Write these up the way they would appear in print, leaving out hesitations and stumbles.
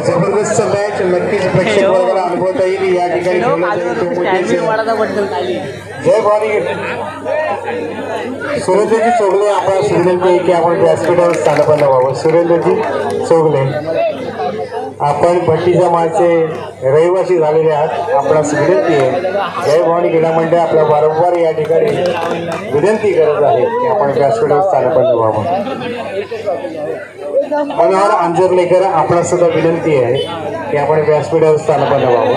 जबरदस्त मॅच नक्कीच प्रेक्षक वर्गाला अनुभवता येईल या ठिकाणी। जय भवानी सुरेंद्रजी चौगले आपणास विनंती आहे की आपण व्यासपीठावर स्थानपन्न व्हावं। सुरेंद्रजी चौगले आपण भट्टीच्या माळचे रहिवासी झालेले आहात, आपणास विनंती आहे। जय भवानी क्रीडा मंडळ आपल्या वारंवार या ठिकाणी विनंती करत आहे की आपण व्यासपीठावर स्थानपन्न व्हावं। मनोहर अंजरलेकर आपणास सुद्धा विनंती आहे की आपण व्यासपीठावर स्थानपन्न व्हावं।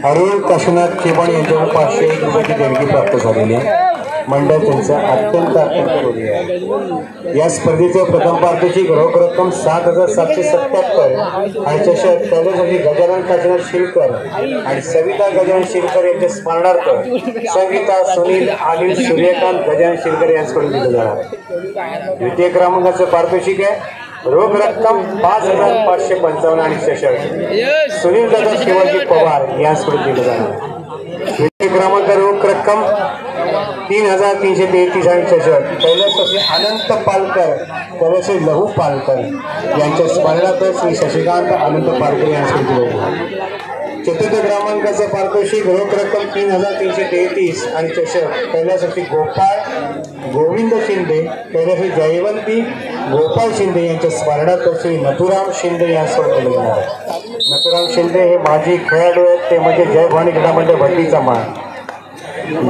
अरुण काशीनाथ केवळ यांच्यावर 501 रुपयाची देणगी प्राप्त झालेली आहे। मंडळ त्यांचा अत्यंत ऋणी आहे। या स्पर्धेचे प्रथम पारितोषिक रोख रक्कम 7,777 आणि चषक त्याच्यासाठी गजानन काशीनाथ शिलकर आणि सविता गजानन शिलकर यांच्या स्मरणार्थ संगीता सुनील अनिल सूर्यकांत गजानन शिलकर यांच्याकडून दिलं जाणार। द्वितीय क्रमांकाचं पारितोषिक आहे रोख रक्कम 5,555 आणि चषक सुनील दादा शिवाजी पवार यांच्याकडून दिलं जाणार। द्वितीय क्रमांक रोख रक्कम 3,333 आणि चषक कैलासवासी अनंत पालकर कैलासवासी लहू पालकर यांच्या स्मरणार्थ श्री शशिकांत अनंत पालकर यांच्याकडे दिलं जाणार। चतुर्थ क्रमांकाचं पारितोषिक रोख रक्कम 3,333 आणि चषक कैलासवासी गोपाळ गोविंद शिंदे कैलासवासी जयवंती गोपाळ शिंदे यांच्या स्मरणार्थ श्री नथुराम शिंदे यांच्याकडे दिलं जाणार आहे। नथुराम शिंदे हे माजी खेळाडू आहेत, ते म्हणजे जय भवानी क्रीडा मंडळ भट्टीचा माळ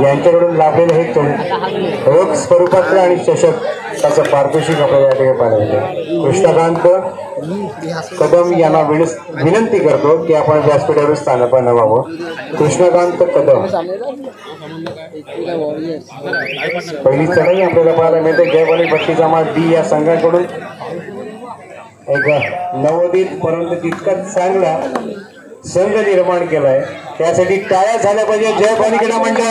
यांच्याकडून लाभलेले हे रोख स्वरूपातलं आणि चषक त्याचं पारितोषिक आपल्याला या ठिकाणी पाहिजे। कृष्णकांत कदम यांना विनंती करतो की आपण व्यासपीठावर स्थानपन्न व्हावं। कृष्णकांत कदम पहिली चढाई आपल्याला पाहायला मिळते जय भवानी भट्टीचा माळ डी या संघाकडून एक नवोदित परंतु तितकाच चांगला संघ निर्माण केलाय, त्यासाठी टाळ्या झाल्या पाहिजे जय भवानी क्रीडा मंडळ।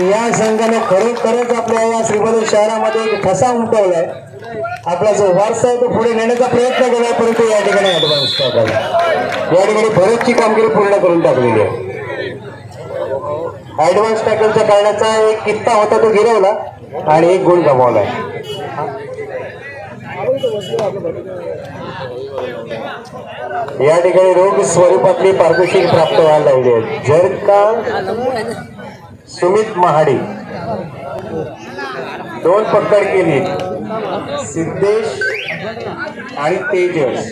या संघाने खरोखरच आपल्या या श्रीवर्धन शहरामध्ये एक ठसा उमटवलाय, आपला जो वारसा आहे तो पुढे नेण्याचा प्रयत्न केलाय, परंतु या ठिकाणी ऍडव्हान्स टाकला या ठिकाणी बरेचशी कामगिरी पूर्ण करून टाकलेली आहे। ऍडव्हान्स टॅकलच्या करण्याचा एक किस्सा होता तो गिरवला आणि एक गुण गमावलाय। या ठिकाणी रोख स्वरूपातली पारितोषिक प्राप्त व्हायला लागली आहे। जर का सुमित महाडी 2 पकड केली, सिद्धेश आणि तेजस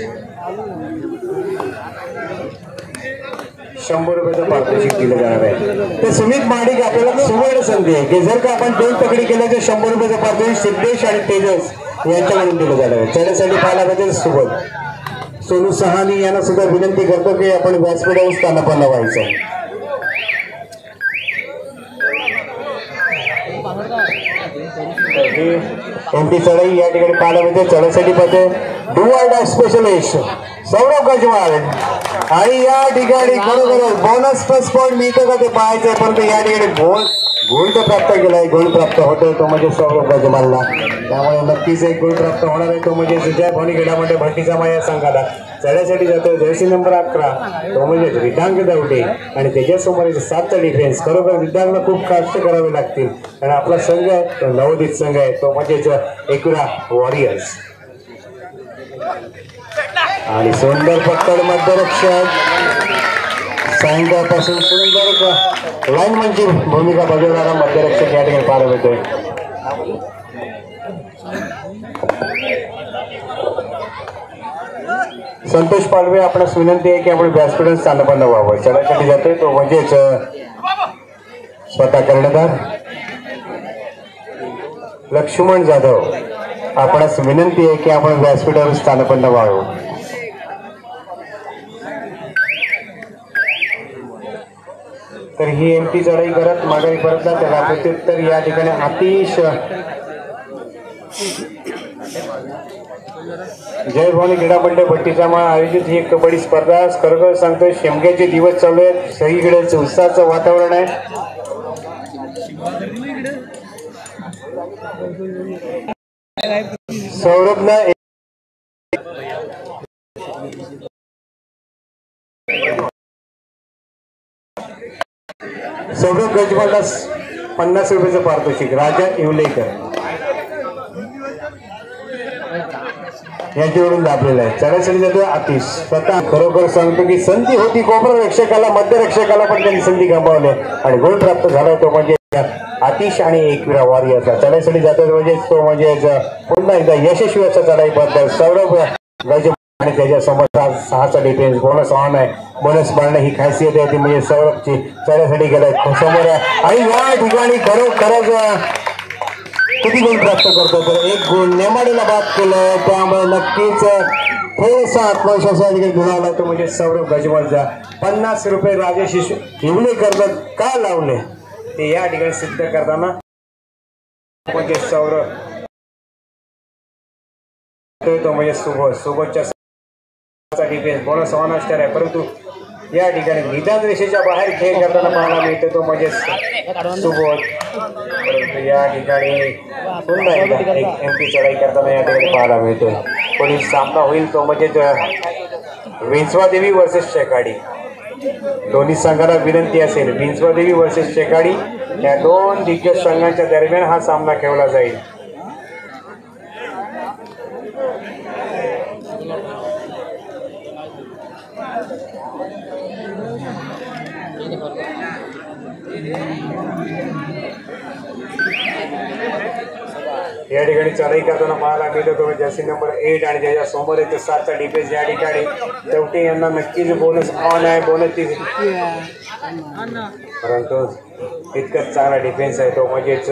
100 रुपयाचं पारितोषिक दिलं जाणार आहे। तर सुमित महाडिक आपल्याला सुवर्ण संधी आहे की जर का आपण 2 पकडी केल्या तर 100 रुपयाचं पारितोषिक सिद्धेश आणि तेजस यांच्याकडून दिलं जाणार आहे। त्यासाठी पाहायला पाहिजे सोबत सोनू सहानी यांना सुद्धा विनंती करतो की आपण व्यासपीठावर स्थानपन्न व्हायचं। एमपी चढाई या ठिकाणी पाहायला मिळते। चढाईसाठी पाहते do or die specialist Saurabh Gajwal आणि या ठिकाणी खरोखर बोनस प्लस पॉईंट मिळतं का ते पाहायचंय, परंतु या ठिकाणी गोल्ड प्राप्त केलाय, गोल्ड प्राप्त होतोय तो म्हणजे सौरभ गजवालला, त्यामुळे नक्कीच एक गोल्ड प्राप्त होणार आहे तो म्हणजे जय भवानी क्रीडा मंडळ भट्टीचा माया संघाला। चढ्यासाठी जातोय जर्सी नंबर 11 तो म्हणजे रिदांग दावटे आणि त्याच्यासमोर 7चा डिफेन्स। खरोखर रिदांगला खूप कष्ट करावे लागतील आणि आपला संघ आहे तो नवोदित संघ आहे तो म्हणजे एकुरा वॉरियर्स। आणि सुंदर पकड मध्यरक्षक सायंकाळपासून सुंदर लाईनमनची भूमिका बजावणारा मध्यरक्षक या ठिकाणी पाहायला मिळतोय। संतोष पालवे आपणास विनंती आहे की आपण व्यासपीठावर स्थानपन्न व्हावं। चढाईसाठी जातोय तो म्हणजेच स्वतः कर्णधार लक्ष्मण जाधव आपणास विनंती आहे की आपण व्यासपीठावर स्थानपन्न व्हावं। तर ही एमटी चढाई करत माघारी परतला त्याला प्रत्युत्तर या ठिकाणी आतिश जय भवानी क्रीडा मंडळ भट्टीचा माळ आयोजित ही कबड्डी स्पर्धा खरोखर सांगतोय शेमग्याचे दिवस चालू आहेत, सगळीकडे उत्साहाचं वातावरण आहे। सौरभला सौरभ गजमाला 50 रुपयाचं पारितोषिक राजा येवलेकर यांच्याकडून लाभलेला आहे. चढासाठी जातो आतिश. स्वतः खरोखर सांगतो की संधी होती कोपरा रक्षकाला मध्य रक्षकाला पण त्यांनी संधी गमावली आणि गोल प्राप्त झाला होतो म्हणजे आतिश आणि एकविरा वॉरियर्सला. चढाईसाठी जातो म्हणजे तो म्हणजे पुन्हा एकदा यशस्वी अशा चढाईबद्दल सौरभ गज आणि त्याच्या समोर 6चा डिफेन्स बोनस ऑन आहे. बोनस मारणं ही खासियत आहे ती म्हणजे सौरभची. चढाईसाठी गेलाय समोर आणि या ठिकाणी खरोखरच किती गुण प्राप्त करतो तर 1 गुण नेमाडेला बाद केलं. त्यामुळे नक्कीच थोडासा आत्मविश्वास गुणावला तो म्हणजे सौरभ गजमलचा. 50 रुपये राजेश येवलेकर का लावले ते या ठिकाणी सिद्ध करताना म्हणजे सौरभ तो म्हणजे सुबोधच्या डिफेन्स बोनस ऑन असणार आहे. परंतु या ठिकाणी निदान रेषेच्या बाहेर खेळ करताना पाहायला मिळतो तो म्हणजे सुबोध. परंतु या ठिकाणी पुन्हा एकदा एक एमपी चढाई करताना या ठिकाणी पाहायला मिळतोय. पुढील सामना होईल तो म्हणजे विंचवादेवी वर्सेस शेकाडी. दोन्ही संघाला विनंती असेल विंचवादेवी वर्सेस शेकाडी या 2 दिग्गज संघांच्या दरम्यान हा सामना खेळला जाईल. या ठिकाणी चढाई करताना पाहायला मिळतो तो जर्सी नंबर 8 आणि त्याच्या समोर येतो 7चा डिफेन्स. या ठिकाणी शेवटी यांना नक्कीच बोनस ऑन आहे. बोनस परंतु तितकंच चांगला डिफेन्स आहे तो म्हणजेच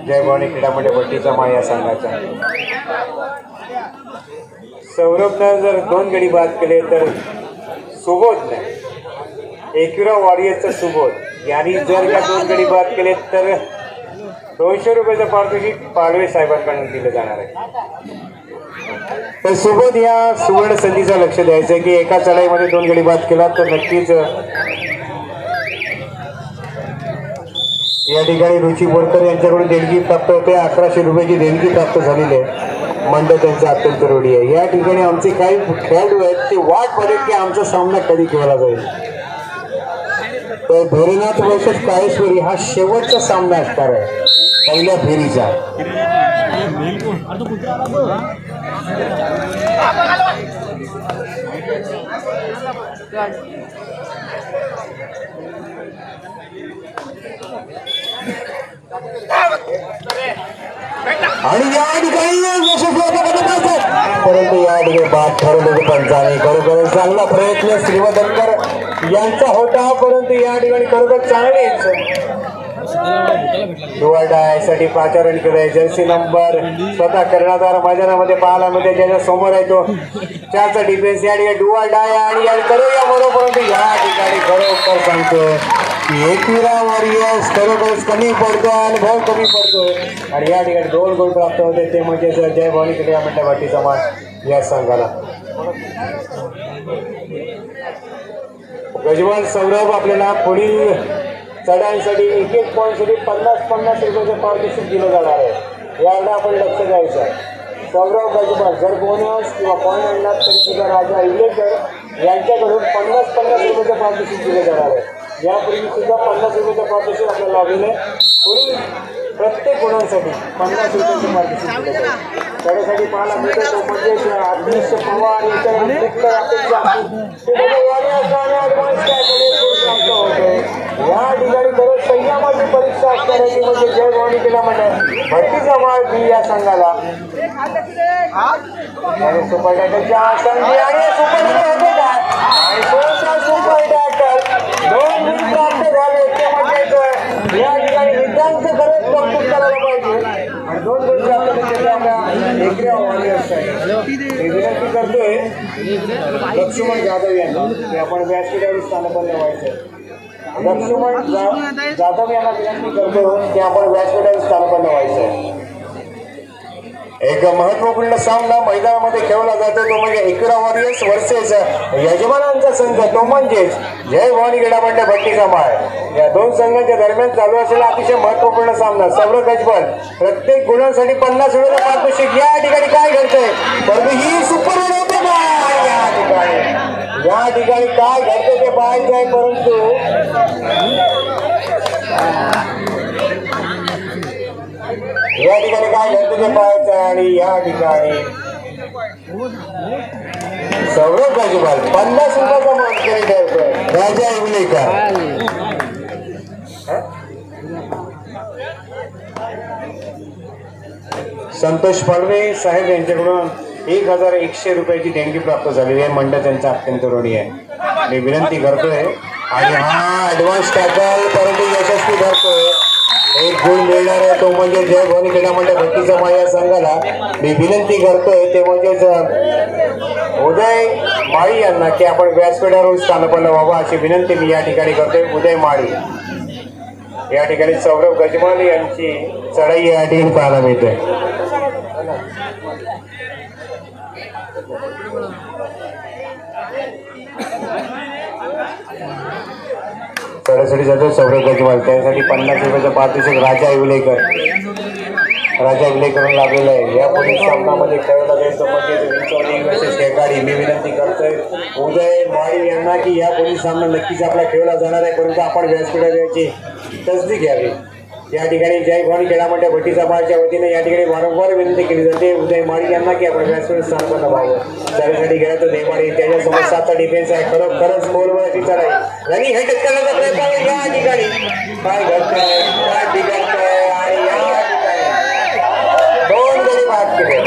जय भवानी क्रीडा मंडळ भट्टीचा मा या संघाचा. सौरभनं जर 2 गडी बाद केले तर सुबोधने एकविरा वॉरियर्सचा सुबोध यांनी जर का 2 गडी बाद केले तर 200 रुपयाचं पारितोषिक पालवे साहेबांकडून दिलं जाणार आहे. तर सुबोध या सुवर्ण संधीचं लक्ष द्यायचं की एका चढाईमध्ये 2 गडी बाद केला तर नक्कीच या ठिकाणी रुची बोरकर यांच्याकडून देणगी प्राप्त होते. 1100 रुपयाची देणगी प्राप्त झालेली आहे. मंडळ त्यांचं अत्यंत रूढी आहे. या ठिकाणी आमचे काही खेळाडू आहेत ते वाट बघत की आमचा सामना कधी खेळला जाईल. तर भैरवनाथ वर्सेस काळेश्वरी हा शेवटचा सामना असणार आहे पहिल्या फेरीचा. आणि या ठिकाणी परंतु या ठिकाणी बाद ठरवले पंचाने. खरोखर चांगला प्रयत्न श्रीवदनकर यांचा होता परंतु या ठिकाणी खरोखर चांगलेच साठी 5 रन केले. जर्सी नंबर स्वतः कर्णधार मैदानामध्ये पाहायला मिळते. ज्याच्या समोर आहे तो 4चा डिफेन्स. या ठिकाणी डुआ डाय आणि करूया बरोबर परंतु या ठिकाणी खरोखर सांगतो एकविरा वॉरियर्स खरोखरच कमी पडतो अनुभव कमी पडतो आणि या ठिकाणी 2 गोल प्राप्त होते ते म्हणजे जय भवानी क्रीडा मंडळ भट्टीचा मान या संघाला. गजवाल सौरभ आपल्याला पुढील चढाईसाठी 1-1 पॉईंटसाठी 50-50 रुपयाचं पारितोषिक दिलं जाणार आहे. याकडे आपण लक्ष द्यायचं आहे. सौरभ गजवाल जर बोनस किंवा पॉईंट आणला तरी सुद्धा राजा येवलेकर यांच्याकडून 50-50 रुपयाचं पारितोषिक दिलं जाणार आहे. यापूर्वी सुद्धा 50 रुपयाचं पारितोषिक आपल्याला लाभलेलं आहे. पुढील प्रत्येक गुणांसाठी 50 रुपयाचं पारितोषिक दिलं जाईल. त्याच्यासाठी पाहायला मिळतो तो म्हणजे अध्यक्ष पवार यांच्या अपेक्षा या ठिकाणी खरंच संयमाची परीक्षा असणार आहे म्हणजे जय भवानी क्रीडा मंडळ भट्टीचा माळ बी या संघाला आणि सुपर टायटलच्या संधी आणि सुपर टायटल आणि सुपर टायटल 2 गुण प्राप्त झाले ते म्हणजेच या ठिकाणी विद्यांचं खरंच कौतुक करायला पाहिजे आणि 2 गुण प्राप्त केले आपल्या एकविरा वॉरियर्स आहे. विनंती करतोय लक्ष्मण जाधव यांना की आपण व्यासपीठावर स्थानपन्न व्हायचं. लक्ष्मण जाधव यांना विनंती करतो की आपण व्यासपीठावर स्थानपन्न व्हायचं. एक महत्वपूर्ण सामना मैदानामध्ये खेळला जातो तो म्हणजे एकविरा वॉरियर्स वर्सेस यजमानांचा संघ तो म्हणजेच जय भवानी क्रीडा मंडळ भट्टीचा माळ. या 2 संघांच्या दरम्यान चालू असलेला अतिशय महत्वपूर्ण सामना. सौरभ गजबल प्रत्येक गुणांसाठी 50 रुपयाचं पारितोषिक. या ठिकाणी काय घडतंय परंतु ही सुपर या ठिकाणी या ठिकाणी काय घडतं ते पाहायचं आहे, परंतु या ठिकाणी काय घडतं ते पाहायचं आहे. आणि या ठिकाणी सौरभ गाजीवाल 50 रुपयाचा मानकरी ठरतोय. राजा इंगलेकर संतोष पाडवे साहेब यांच्याकडून 1100 रुपयाची देणगी प्राप्त झालेली आहे. मंडळ त्यांचा अत्यंत ऋणी आहे. मी विनंती करतोय आणि हा ऍडव्हान्स टॅकल परंतु यशस्वी ठरतोय. एक गुण मिळणार आहे, तो म्हणजे जय भवानी क्रीडा मंडळ भट्टीचा माया संघाला. मी विनंती करतोय ते म्हणजेच उदय माळी यांना की आपण व्यासपीठावर स्थानपन्न व्हावं अशी विनंती मी या ठिकाणी करतोय. उदय माळी या ठिकाणी सौरभ गजमाल यांची चढाई या ठिकाणी पाहायला मिळते. चढाईसाठी जातो सौरभ गजमाल. त्यासाठी 50 रुपयाचा पारितोषिक राजा इवलेकर लाभलेला आहे. या पुढील सामनामध्ये खेळला जायचं म्हणजे शेकाडी. मी विनंती करतोय उदय माळी यांना की या पुढील सामना नक्कीच आपला खेळला जाणार आहे, परंतु आपण व्यासपीठावर याची तसदी घ्यावी. या ठिकाणी जय भवानी क्रीडा मंडळ भट्टी समाजाच्या वतीने या ठिकाणी वारंवार विनंती केली जाते उदय माळी यांना की आपण व्यासपीठ स्थानपन्न व्हावं. चढाईसाठी गेला तो देवाडी, त्याच्यासमोर 7चा डिफेन्स आहे. खरंच गोलवरची चढाई रनिंग हेड करण्याचा प्रयत्न आहे. या ठिकाणी काय घडतंय, काय बिघडतंय आणि या ठिकाणी 2 गडी बाद केले.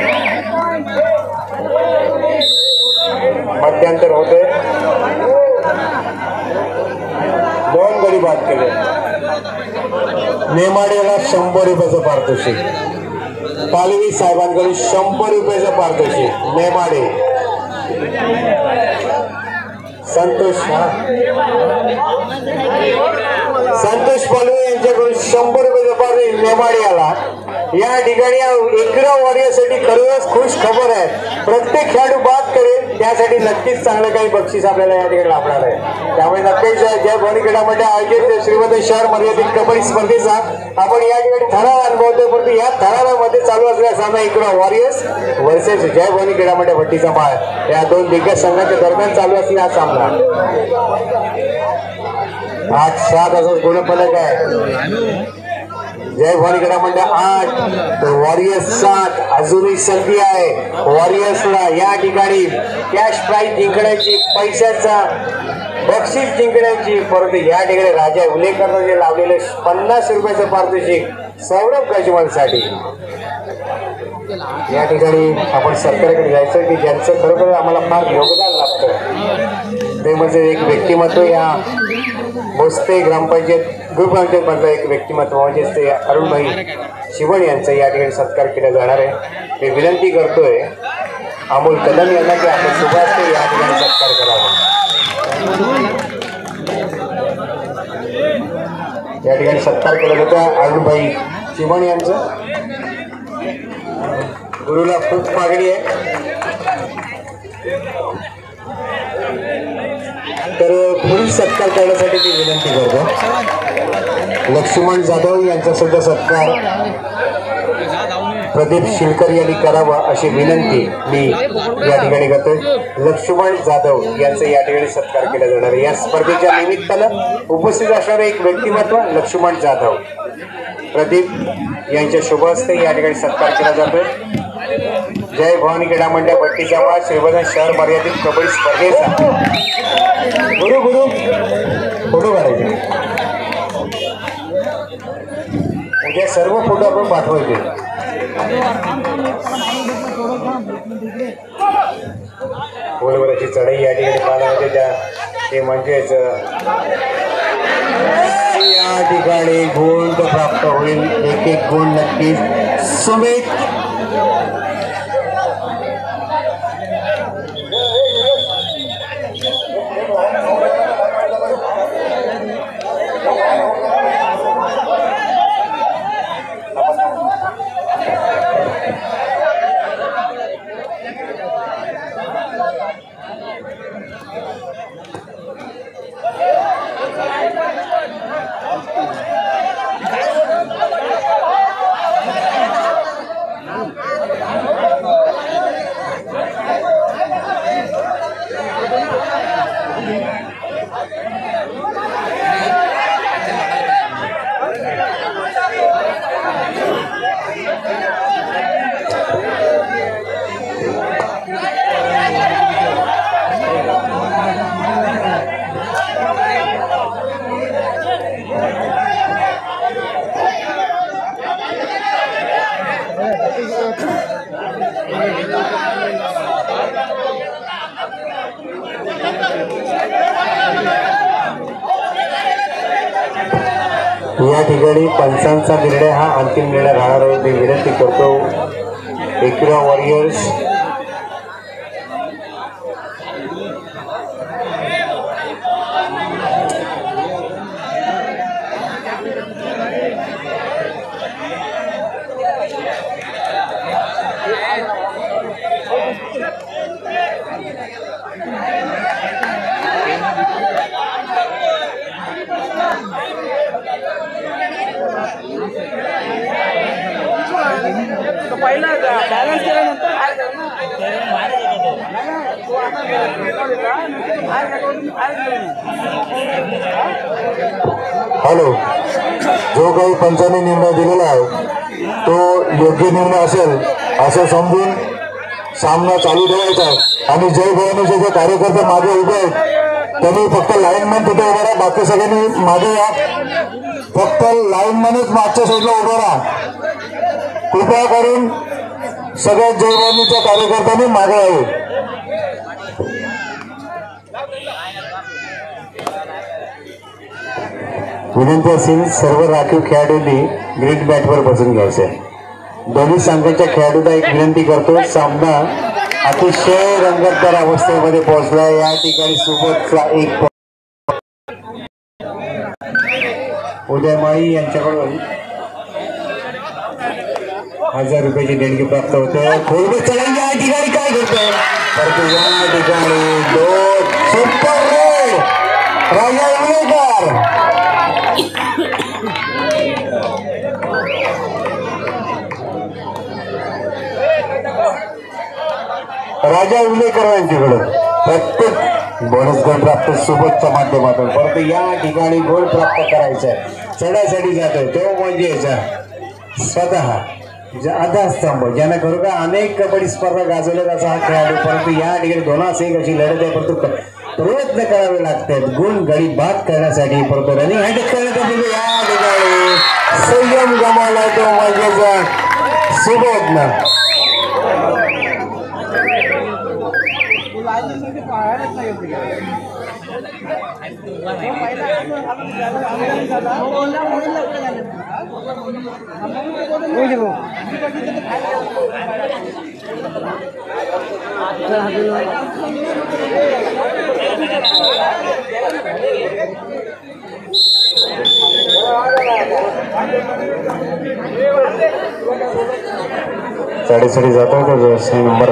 मध्यांतर होते, 2 गडी बाद केले. नेमाडेला 100 रुपयाचं पारितोषिक. पालवी साहेबांकडून 100 रुपयाचं पारितोषिक. नेमाडे संतोष पालवे यांच्याकडून 100 रुपयाचं पारितोषिक नेमाडे आला. या ठिकाणी एकरा वॉरियरसाठी खरंच खुश खबर आहे. प्रत्येक खेळाडू बाद करेल त्यासाठी नक्कीच चांगलं काही बक्षीस आपल्याला या ठिकाणी लाभणार आहे. त्यामुळे नक्कीच जय भवानी क्रीडा मंडळ आयोजित श्रीमंत शहर मर्यादित कबड्डी स्पर्धेचा आपण या ठिकाणी ठराव अनुभवतोय, परंतु या ठरावामध्ये चालू असलेला सामना एकरा वॉरियर्स वर्सेस जय भवानी क्रीडा मंडळ भट्टीचा माळ या 2 दिग्गज संघाच्या दरम्यान चालू असलेला हा सामना. 8-7 असं गुणफलक आहे. जय भवानी क्रीडा मंडळ 8 तर वॉरियर्स 7. अजूनही संधी आहे वॉरियर्सला या ठिकाणी कॅश प्राईज जिंकण्याची, पैशाचा बक्षीस जिंकण्याची. परंतु या ठिकाणी राजा उलेकरनं जे लावलेले 50 रुपयाचं पारितोषिक सौरभ गजमालसाठी. या ठिकाणी आपण सरकारकडे जायचं की ज्यांचं खरोखर आम्हाला फार योगदान लागतं ते म्हणजे एक व्यक्तिमत्व. या मोस्ते ग्रामपंचायत ग्रुपपंचायत मधलं एक व्यक्तिमत्व म्हणजेच ते अरुणभाई शिवण यांचा या ठिकाणी सत्कार केला जाणार आहे. मी विनंती करतोय अमोल कदम यांना की आपण सुभाष या ठिकाणी सत्कार करावा. या ठिकाणी सत्कार केला जातो अरुणभाई शिवण यांचं. गुरुला खूप मागणी आहे तर पुढील सत्कार करण्यासाठी मी विनंती करतो लक्ष्मण जाधव यांचा सुद्धा सत्कार प्रदीप शिलकर यांनी करावा अशी विनंती मी या ठिकाणी करतोय. लक्ष्मण जाधव यांचा या ठिकाणी सत्कार केला जाणार आहे. या स्पर्धेच्या निमित्तानं उपस्थित असणारे एक व्यक्तिमत्व लक्ष्मण जाधव प्रदीप यांच्या शुभ हस्ते या ठिकाणी सत्कार केला जातोय. जय भवानी क्रीडा मंडळ भट्टीचा माळ श्रीवर्धन शहर मर्यादित कबड्डी स्पर्धेचा गुरु फोटो काढायचे. उद्या सर्व फोटो आपण पाठवायचे. गोलवरची चढाई या ठिकाणी पाहण्यामध्ये ते म्हणजेच या ठिकाणी गुण प्राप्त होईल. एक गुण नक्कीच. सुमित या ठिकाणी पंचांचा निर्णय हा अंतिम निर्णय राहणार आहे. मी विनंती करतो एकविरा वॉरियर्स हॅलो, जो काही पंचांनी निर्णय दिलेला आहे तो योग्य निर्णय असेल असं समजून सामना चालू ठेवायचा आहे. आणि जय भवानीचे जे कार्यकर्ते मागे उभे आहेत त्यांनी फक्त लाईनमॅन तिथे उभा राहा, बाकी सगळ्यांनी मागे या. फक्त लाईनमॅनच मागच्या साईडला उभा राहा. कृपया करून सगळ्या जय भवानीच्या कार्यकर्त्यांनी मागे यावे. विनंती असेल सर्व राखीव खेळाडूंनी ग्रीन बॅटवर बसून घ्यायचे. दोन्ही संघाच्या खेळाडूंना एक विनंती करतो, सामना अतिशय रंगतदार अवस्थेमध्ये पोहोचला. या ठिकाणी सोबतचा एक उदयमाई यांच्याकडून 1000 रुपयाची देणगी प्राप्त होते. खोलवे चढाई या ठिकाणी काय करतोय, परंतु या ठिकाणी दोन सुपर रेड राजा उलेकर राजा उलेकर यांच्याकडून प्रत्येक बोनस गोल प्राप्त सोबतच्या माध्यमातून. परंतु या ठिकाणी गोल प्राप्त करायचा चढायसाठी जातोय तो म्हणजे स्वतः आधारस्तंभ ज्यांना खरोखर अनेक कबड्डी स्पर्धा गाजवल्या असा हा खेळाडू. परंतु या ठिकाणी 2-1 अशी लढत आहे, परंतु प्रयत्न करावे लागतात गुण गडी बाद करण्यासाठी. परंतु रनिंग हँडल करण्यासाठी या ठिकाणी संयम गमावला तो म्हणजे सुबोधनं. चढीचढी जातो तो नंबर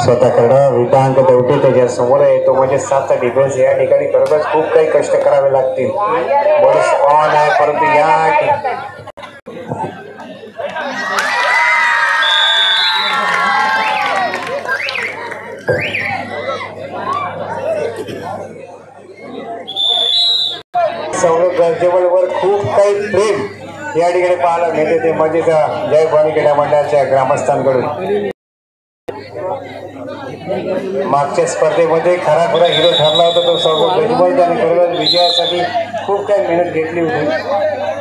स्वतः करणं विधांक दौटे त्याच्या समोर आहे तो म्हणजे 7चा डिफेन्स. या ठिकाणी खरोखरच खूप काही कष्ट करावे लागतील. बॉल्स ऑन आहे परंतु या सौरभ गरजेबल वर खूप काही प्रेम या ठिकाणी पाहायला मिळते. ते म्हणजे जय भवानी क्रीडा मंडळाच्या ग्रामस्थांकडून मागच्या स्पर्धेमध्ये खरा हिरो ठरला होता तो सौरभ गरजेबल. त्याने खरोखर विजयासाठी खूप काही मेहनत घेतली होती.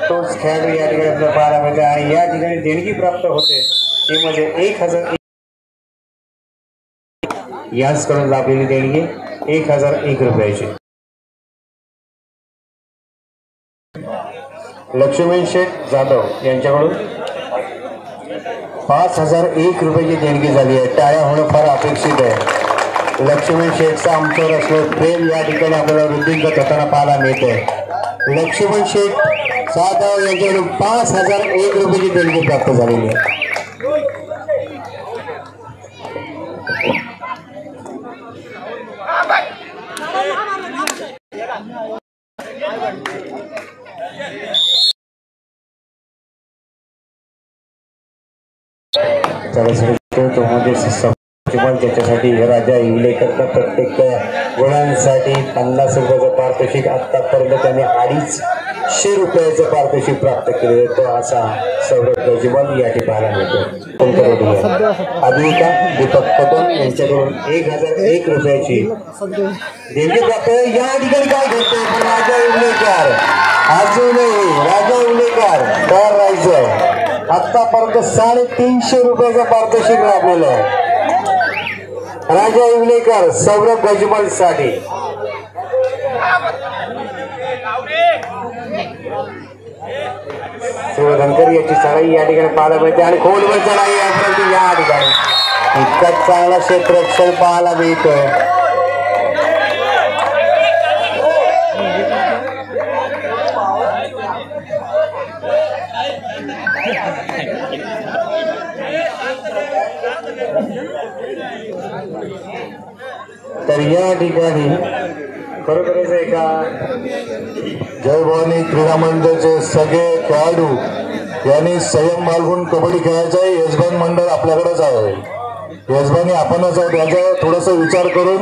तोच खेळाडू या ठिकाणी आपल्याला पाहायला मिळते आणि या ठिकाणी देणगी प्राप्त होते ती म्हणजे 1000 याचकडून लाभलेली देणगी 1001 रुपयाची. लक्ष्मण शेठ जाधव यांच्याकडून 5001 रुपयाची देणगी झाली आहे. टाळ्या होणं फार अपेक्षित आहे. लक्ष्मण शेठचा आमच्यावर असलेलं प्रेम या ठिकाणी आपल्याला वृद्धिंगत होताना पाहायला मिळते. लक्ष्मण शेठ जाधव यांच्याकडून 5001 रुपयाची देणगी प्राप्त झालेली आहे. त्याच्यासाठी राजा इवलेकरचा प्रत्येक गुणांसाठी 50 रुपयाचं पारितोषिक आतापर्यंत त्यांनी 250 रुपयाचं पारितोषिक प्राप्त केले. तो असा सौरभ गरजेबल या ठिकाणी पाहायला मिळतो. अभिनेता दीपक कदम यांच्याकडून 1001 रुपयाची देणगी प्राप्त. या ठिकाणी काय घडतंय राजा इवलेकर अजूनही राजा इवलेकर तयार राहायचं. आतापर्यंत 350 रुपयाचं पारितोषिक लाभलेलं आहे. राजा इवलेकर सौरभ गजमल साठी शिवधनकर याची चढाई या ठिकाणी पाहायला मिळते आणि खोलवर चढाई आहे, परंतु या ठिकाणी इतकं चांगला क्षेत्ररक्षण पाहायला मिळतोय. तर या ठिकाणी खरोखरच एका जय भवानी क्रीडा मंडळाचे सगळे खेळाडू यांनी संयम बाळगून कबड्डी खेळायचं आहे. यजमान मंडळ आपल्याकडेच आहे, यजमानी आपणच आहोत, याचा थोडासा विचार करून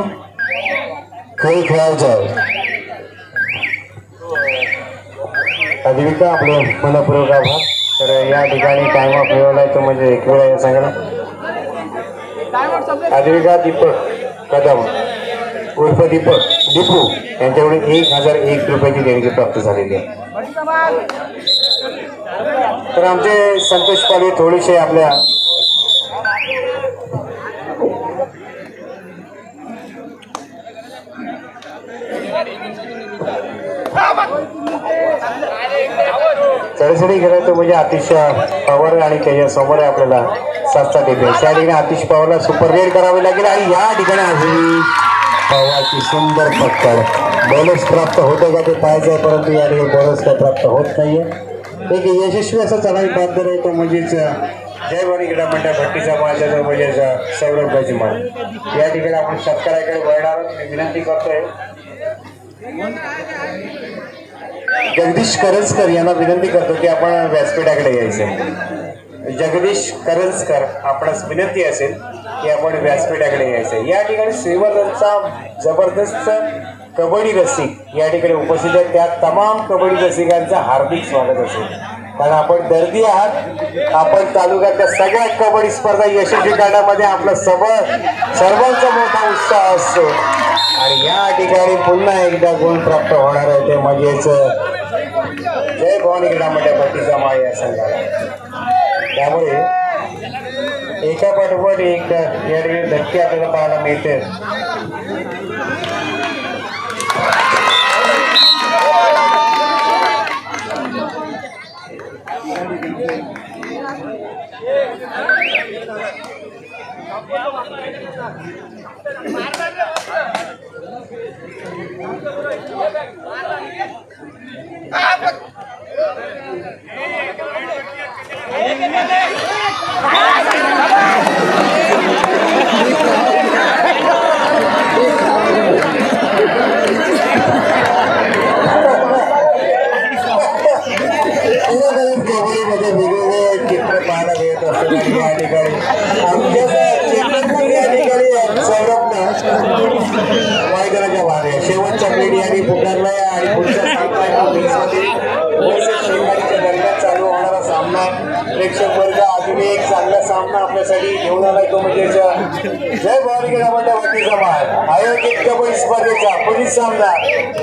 खेळ खेळायचा आहे. अधिविका आपले मनपूर्वक आभार. तर या ठिकाणी टाइम ऑफ मिळवलाय तो म्हणजे एक वेळा या सांगा अधिविका दीपक कदम उर्फ दीपक दीपू यांच्याकडून 1001 रुपयाची देणगी प्राप्त झालेली आहे. तर आमचे संतोष पाले थोडेसे आपल्या चढसडी करायचं म्हणजे आतिश पवार आणि त्याच्या समोर आपल्याला 7 डिफेन्स. या ठिकाणी आतिश पवारला सुपर रेड करावे लागेल आणि या ठिकाणी आधी पवारची सुंदर पकड. बोनस प्राप्त होतं का ते पाहायचं आहे, परंतु या ठिकाणी बोनस काय प्राप्त होत नाहीये. एक यशस्वी असा चढाई प्राप्त होतो म्हणजेच जय भवानी क्रीडा मंडळ भट्टीचा माझ्या म्हणजे सौरभ गजमल. या ठिकाणी आपण शेतकऱ्याकडे वळणार विनंती करतोय. जगदीश करंजकर यांना विनंती करतो की आपण व्यासपीठाकडे यायचं. जगदीश करंजकर आपणास विनंती असेल की आपण व्यासपीठाकडे यायचं. या ठिकाणी श्रीवर्धनचा जबरदस्त कबड्डी रसिक या ठिकाणी उपस्थित आहेत. त्या तमाम कबड्डी रसिकांचं हार्दिक स्वागत असेल, कारण आपण दर्दी आहात. आपण तालुक्यातल्या सगळ्या कबड्डी स्पर्धा यशस्वी करण्यामध्ये आपला सर्वांचा मोठा उत्साह असतो आणि या ठिकाणी पुन्हा एकदा गुण प्राप्त होणार आहे ते म्हणजेच जय भवानी क्रीडा मंडळ भट्टीचा माळ या संघाला. त्यामुळे एका पाठोपाठ एक या ठिकाणी धक्के आपल्याला पाहायला मिळते. मैदानाच्या बाहेर शेवटच्या पिढी आणि पुकारलाय आणि पुढच्या दरम्यान चालू होणारा सामना प्रेक्षक वर्ग अजून एक चांगला सामना आपल्यासाठी घेऊन आलाय तो म्हणजे जय भवानी क्रीडा मंडळ भट्टीचा माळ आयोजित कबड्डी स्पर्धेचा पुढील सामना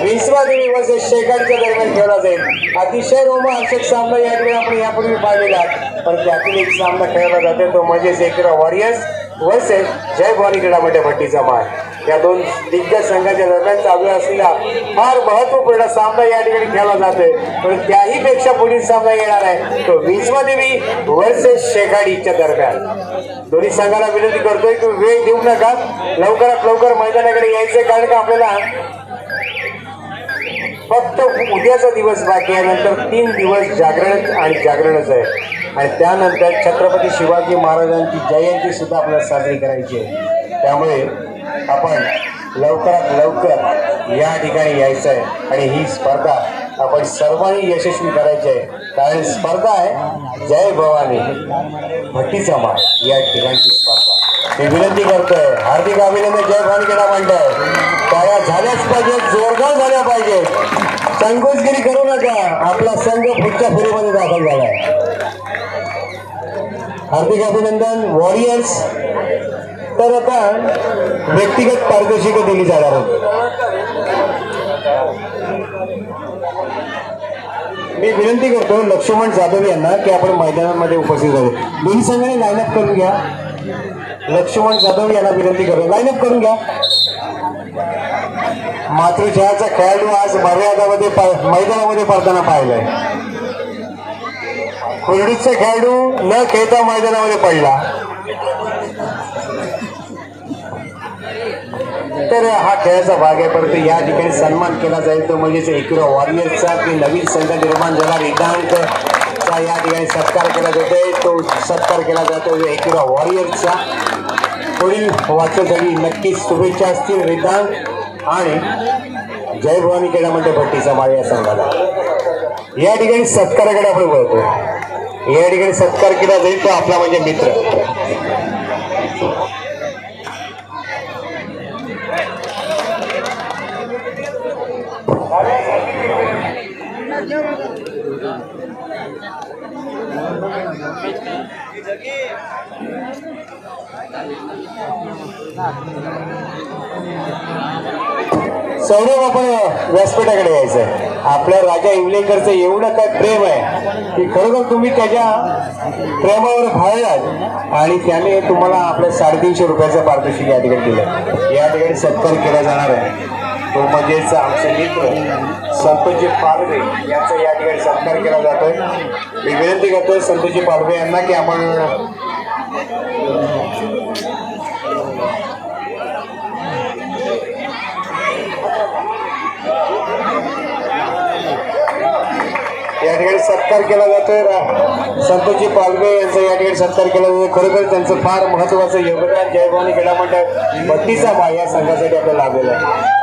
विश्वादेवी वर्सेस शेकाडच्या दरम्यान खेळला जाईल. अतिशय रोमांचक सामना या ठिकाणी आपण यापूर्वी पाहिलेला, पण त्यातील एक सामना खेळला जाते तो म्हणजे सेक्युरा वॉरियर्स वर्सेस जय भवानी क्रीडा मंडळ भट्टीचा माळ. या दोन दिग्गज संघाच्या दरम्यान चालू असलेला फार महत्वपूर्ण सामना या ठिकाणी खेळला जातोय, पण त्याही पेक्षा पुढील सामना येणार आहे तो विश्वादेवी वर्सेस शेकाडीच्या दरम्यान. दोन्ही संघाला विनंती करतोय की वेळ देऊ नका, लवकरात लवकर मैदानाकडे यायचंय, कारण का आपल्याला फक्त उद्याचा दिवस बाकी आहे. नंतर 3 दिवस जागरणच आहे आणि त्यानंतर छत्रपती शिवाजी महाराजांची जयंती सुद्धा आपल्याला साजरी करायची आहे. त्यामुळे आपण लवकरात लवकर या ठिकाणी यायचं आहे आणि ही स्पर्धा आपण सर्वांनी यशस्वी करायची आहे, कारण स्पर्धा आहे जय भवानी भट्टीचा माळ या ठिकाणची स्पर्धा. मी विनंती करतोय, हार्दिक अभिनंदन. जय भवानी क्रीडा मंडळ तयार झाल्याच पाहिजे, जोरदार झाल्या पाहिजे, संकोचगिरी करू नका. आपला संघ पुढच्या फेरीमध्ये दाखल झाला आहे. हार्दिक अभिनंदन. वॉरियर्स तर आता व्यक्तिगत पारितोषिक दिली जाणार आहे. मी विनंती करतो लक्ष्मण जाधव यांना की आपण मैदानामध्ये उपस्थित झाले. दोन्ही संघाने लाईनअप करून घ्या. लक्ष्मण जाधव यांना विनंती करतो, लाईनअप करून घ्या. मातृछायाचा खेळाडू आज मर्यादामध्ये मैदानामध्ये पडताना पाहिलाय. कुर्डीचा खेळाडू न खेळता मैदानामध्ये पडला. तर हा खेळाचा भाग आहे, परंतु या ठिकाणी सन्मान केला जाईल तो म्हणजेच एकविरा वॉरियर्सचा की नवीन संघ निर्माण झाला रिद्धांतचा या ठिकाणी सत्कार केला जातोय. तो सत्कार केला जातो एकविरा वॉरियर्सचा. पुढील वाटचालीसाठी नक्कीच शुभेच्छा असतील रिद्धांत आणि जय भवानी क्रीडा मंडळ भट्टीचा माळ या संघाला. या ठिकाणी सत्काराकडे आपण बोलतो. या ठिकाणी सत्कार केला जाईल तो आपला म्हणजे मित्र. सौरभ, आपण व्यासपीठाकडे यायचंय. आपल्या राजा इंगलेकरचं एवढं काय प्रेम आहे की खरोखर तुम्ही त्याच्या प्रेमावर भाळलात आणि त्याने तुम्हाला आपल्या 350 रुपयाचं पारितोषिक या ठिकाणी दिलं. या ठिकाणी सत्कार केला जाणार आहे तो म्हणजेच आमचे मित्र संतोषजी पालवे यांचा या ठिकाणी सत्कार केला जातोय. मी विनंती करतोय संतोषजी पालवे यांना की आपण या ठिकाणी सत्कार केला जातोय. संतोषजी पालवे यांचा या ठिकाणी सत्कार केला जातोय. खरोखर त्यांचं फार महत्वाचं योगदान जय भवानी क्रीडा मंडळ भट्टीचा माळ या संघासाठी आपल्याला लाभलेलं आहे.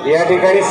या ठिकाणी